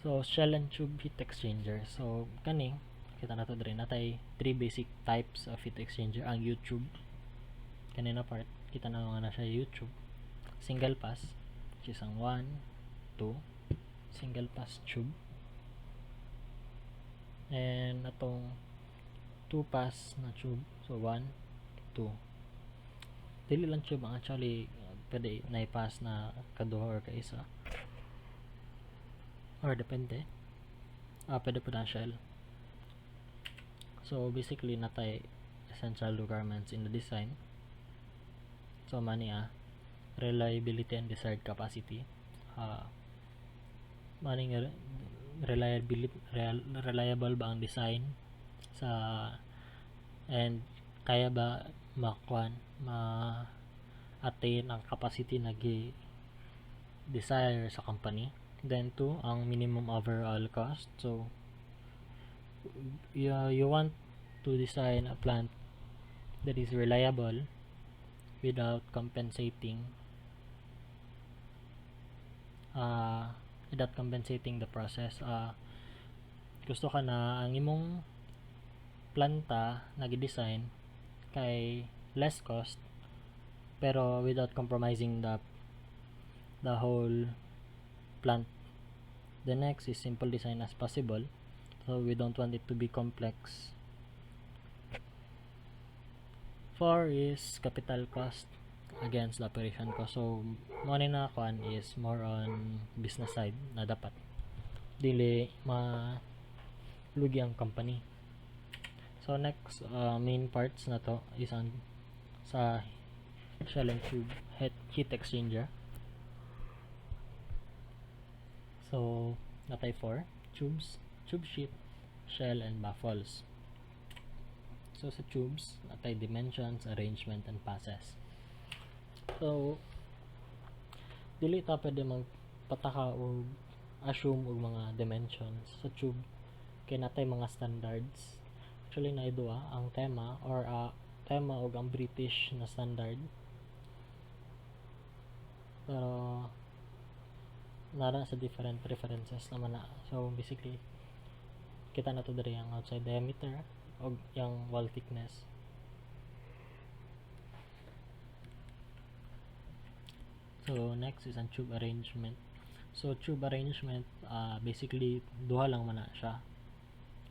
So shell and tube heat exchanger. So kani kita na to diri natay three basic types of heat exchanger. Ang U-tube kanina part kita na nga na siya U-tube. Single pass which is ang 1 2 single pass tube, and atong 2 pass na tube. So 1 2 dili lang tube ang actually pwede na i-pass na kaduha or kaisa or depende. Pwede po na shell. So basically natay essential requirements in the design. So mani reliability and desired capacity. Mani nga reliable ba ang design sa and kaya ba ma-attain ang capacity na desire sa company. Then 2, ang minimum overall cost. So you want to design a plant that is reliable without compensating the process. Gusto ka na ang imong planta nag-design kay less cost pero without compromising the whole plant. The next is simple design as possible. So we don't want it to be complex. 4 is capital cost against the operation cost. So money na kuan is more on business side na dapat dili malugi ang company. So next main parts na to is sa shell and tube heat exchanger. So natay 4 tubes, tube sheet, shell, and baffles. So sa tubes natay dimensions, arrangement, and passes. So dili ta pwede magpataka o assume og mga dimensions sa tube kay natay mga standards. Actually na idua ang tema og ang British na standard, pero nara sa different preferences naman na. So basically kita na to diri ang outside diameter og yung wall thickness. So next is ang tube arrangement. So tube arrangement basically duha lang man na siya,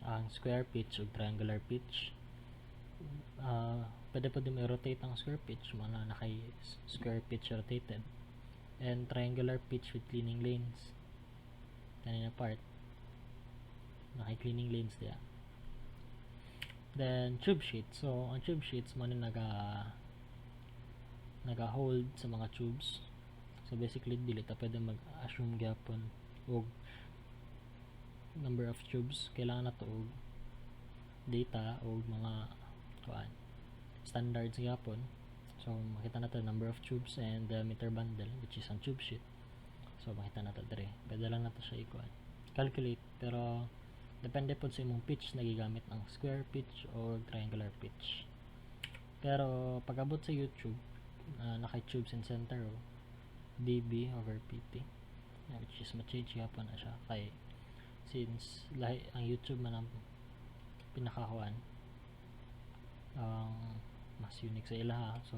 ang square pitch ug triangular pitch. Pwede i-rotate ang square pitch mo na nakay square pitch rotated, and triangular pitch with cleaning lanes kanina part nakay cleaning lanes diya. Then tube sheet. So ang tube sheets mo na naga-hold sa mga tubes. So basically dili ta pwede mag-assume gyapon og number of tubes. Kailangan na to og data og mga standards gyapon. So makita na to number of tubes and diameter bundle which is ang tube sheet. So makita na to dire. Pwede lang na to siya calculate, pero depende po sa imong pitch na gigamit ng square pitch or triangular pitch. Pero pag-abot sa YouTube, nakay tubes in center dB over PT, which is ma-change yapon na siya kay since ang YouTube man ang pinakakuan mas unique sa ilaha, so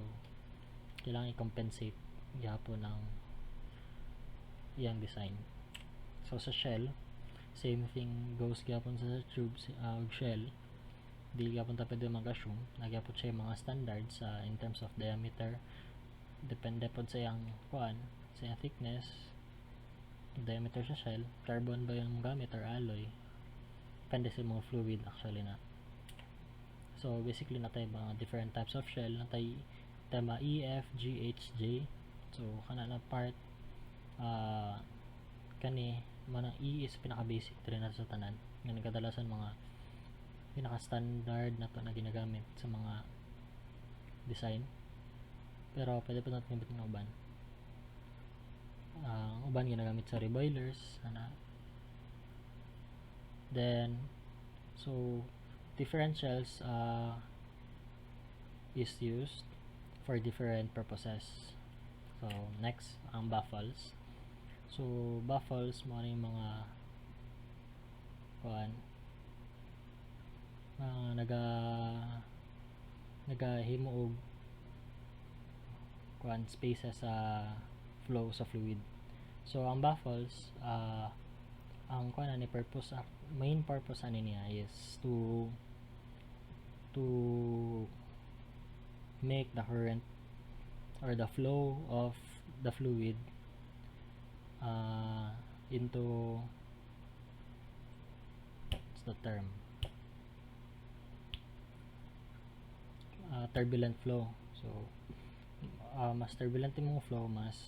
kailangan i-compensate yapon ng iyang design. So sa shell, same thing goes gyapon sa tubes ug shell. Di gyapon ta pwede mag-assume, nagyapon siya mga standards in terms of diameter. Depende pod sa iyang sa iyang thickness, diameter sa shell, carbon ba yung gamit or alloy, depende sa mga fluid actually na. So basically natay mga different types of shell. Natay tema E, F, G, H, J. So kana na part kani mana E is pinaka basic diri na sa tanan nga nagkadalasan mga pinaka standard na to na ginagamit sa mga design, pero pwede pa natin gamitin ng uban. Uban ginagamit sa reboilers then so differentials is used for different purposes. So next ang baffles. So baffles mo yung mga kuan nagahimo og kuan spaces sa flow sa fluid. So ang baffles ang kuan ani purpose main purpose ani niya is to make the current or the flow of the fluid into what's the term, turbulent flow. So mas turbulent yung flow, mas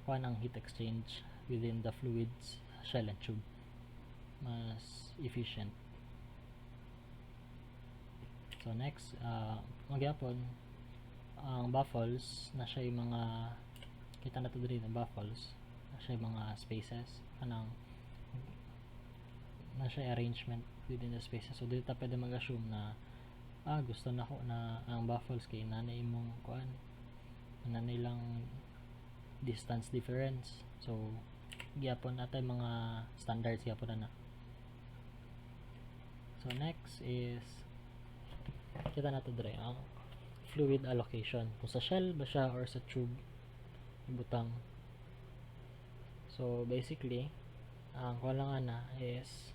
kuan ang heat exchange within the fluids, shell and tube, mas efficient. So next, magyapon ang baffles na siya yung mga kita na to diri ng baffles na siya yung mga spaces kanang na siya arrangement within the spaces. So dito pwede mag-assume na gusto na ko na ang baffles kay nanay imong kuan nanay lang distance difference. So gyapon natay mga standards gyapon na. So next is kita na to dire ang fluid allocation, kung sa shell ba siya or sa tube ibutang. So basically ang kulangan na is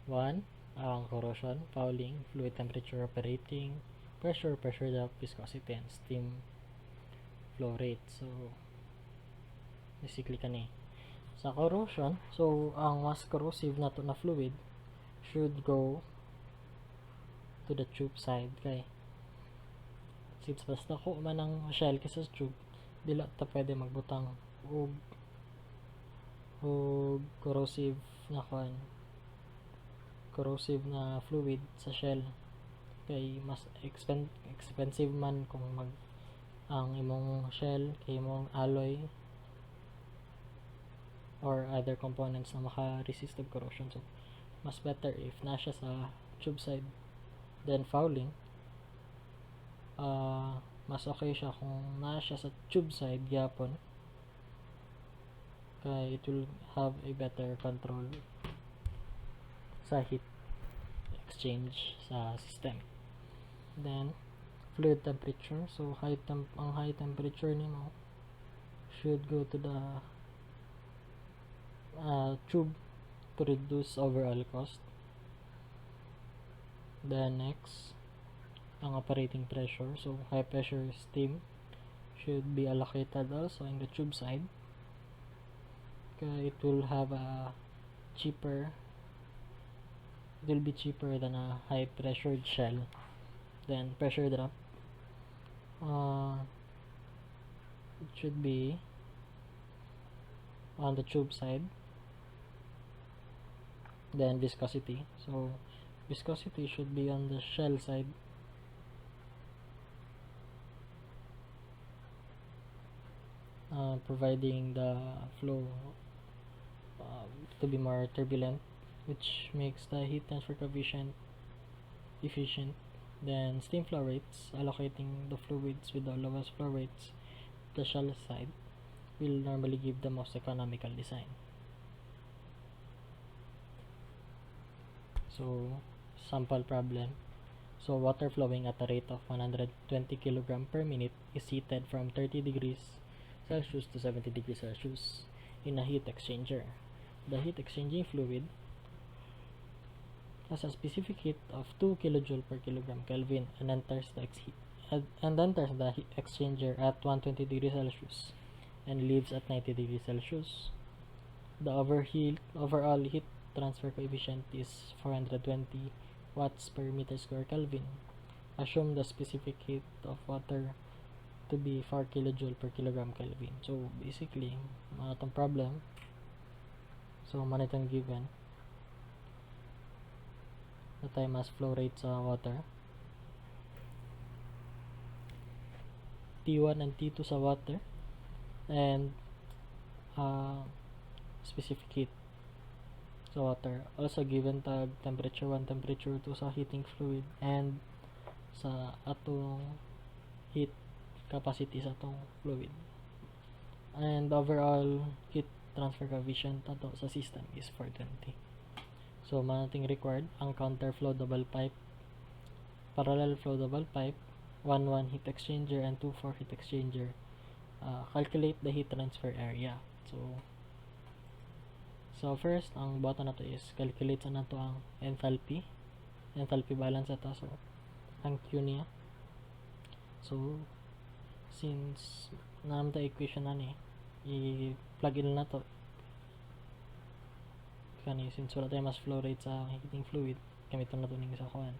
1 ang corrosion, fouling, fluid temperature, operating pressure drop, viscosity, and steam flow rate. So basically kani sa corrosion, so ang mas corrosive na to na fluid should go to the tube side kay since mas dako man ang shell kaysa sa tube, dila ta pwede magbutang og corrosive na fluid sa shell kay mas expensive man kung ang imong shell kay imong alloy or other components na maka-resist of corrosion. So mas better if na siya sa tube side. Then fouling, mas okay siya kung na siya sa tube side gyapon kay it will have a better control sa heat exchange sa system. Then fluid temperature, so ang high temperature nimo should go to the tube to reduce overall cost. Then next ang operating pressure, so high pressure steam should be allocated also in the tube side kaya it will be cheaper than a high pressured shell. Then pressure drop, it should be on the tube side. Then viscosity, so viscosity should be on the shell side. Providing the flow to be more turbulent, which makes the heat transfer coefficient efficient. Then steam flow rates, allocating the fluids with the lowest flow rates the shell side will normally give the most economical design. So sample problem, so water flowing at a rate of 120 kg per minute is heated from 30 degrees Celsius to 70 degrees Celsius in a heat exchanger. The heat exchanging fluid has a specific heat of 2 kJ per kilogram Kelvin and enters the heat exchanger at 120 degrees Celsius and leaves at 90 degrees Celsius. The overall heat transfer coefficient is 420 watts per meter square Kelvin. Assume the specific heat of water to be 4 kJ per kilogram Kelvin. So basically, itong problem, so man itong given the time mass flow rate sa water, T1 and T2 sa water, and specific heat sa water. Also given tag temperature 1, temperature 2 sa heating fluid, and sa atong heat capacity sa atong fluid. And overall heat transfer coefficient ato sa system is 420. So manating required ang counterflow double pipe, parallel flow double pipe, 1-1 heat exchanger and 2-4 heat exchanger. Calculate the heat transfer area. So first, ang button na to is calculate sa nato ang enthalpy balance ito. So ang Q niya. So since naman ta equation na ni, i-plug in na to kani, since wala tayo mas flow rate sa heating fluid, gamiton na to ning sa kuan.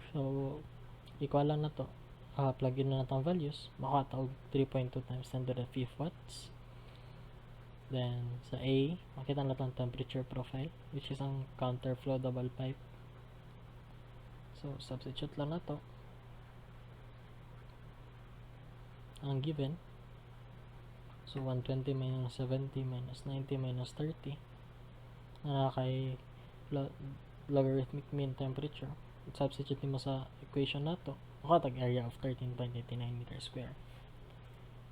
So equal lang na to, plug in na nato ang values, makataog 3.2 times 10 to the 5th watts. Then sa A, makita na ang temperature profile, which is ang counterflow double pipe. So substitute lang na to ang given. So 120 minus 70 minus 90 minus 30 na kay logarithmic mean temperature. Substitute mo sa equation na to, makatag area of 13.89 meters square.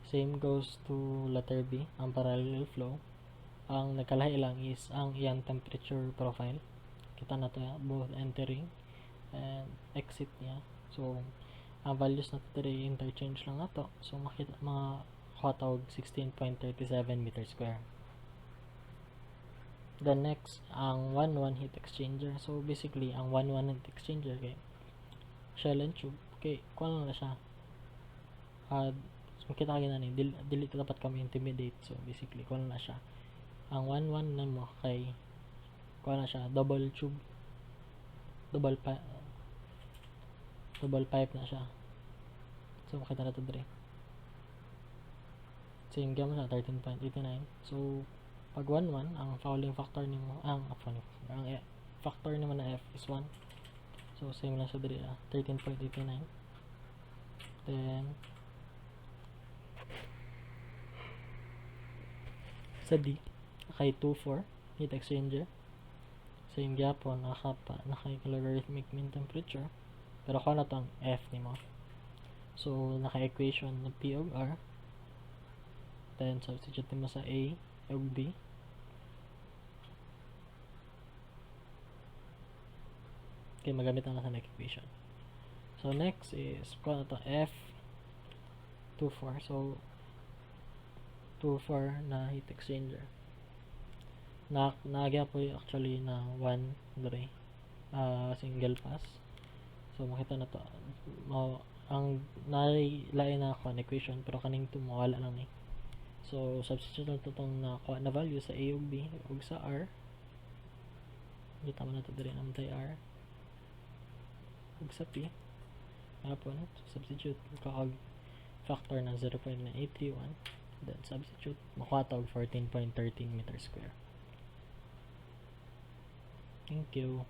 Same goes to letter B, ang parallel flow. Ang nagkalahi lang is ang iyang temperature profile. Kita na to both entering and exit niya. So ang values na to interchange lang na to. So makita mga katawag 16.37 meters square. The next, ang 1-1 heat exchanger. So basically, ang 1-1 heat exchanger kay shell and tube. Okay, kuha na siya. Makita ka na ni, dili dapat kami intimidate. So basically, kuha na siya. Ang 1-1 na mo kay kuha na siya, double tube. Double pipe na siya. So makita na ito dire. Same gamma na 13.89. So pag 1-1, ang fouling factor nimo factor naman na F is 1. So same lang sa diri, 13.89. Then sa D, kay 2-4 heat exchanger. Same gyapon, naka logarithmic mean temperature. Pero kung na to ang F nimo. So naka equation ng P ug R. Then substitute mo sa A ug B. Okay, magamit na sa next equation. So next is kung to F 2-4. So 2-4 na heat exchanger. Nagya po actually na 1 dire. Single pass. So makita na to. Ang nailain na ako ang equation pero kaning to mawala lang ni. So substitute lang to tong na value sa A ug B ug sa R. Kita mo na to dire ang R ug sa P. Hapon substitute ka factor na 0.931. Then substitute, makatawag 14.13 meters square. Thank you.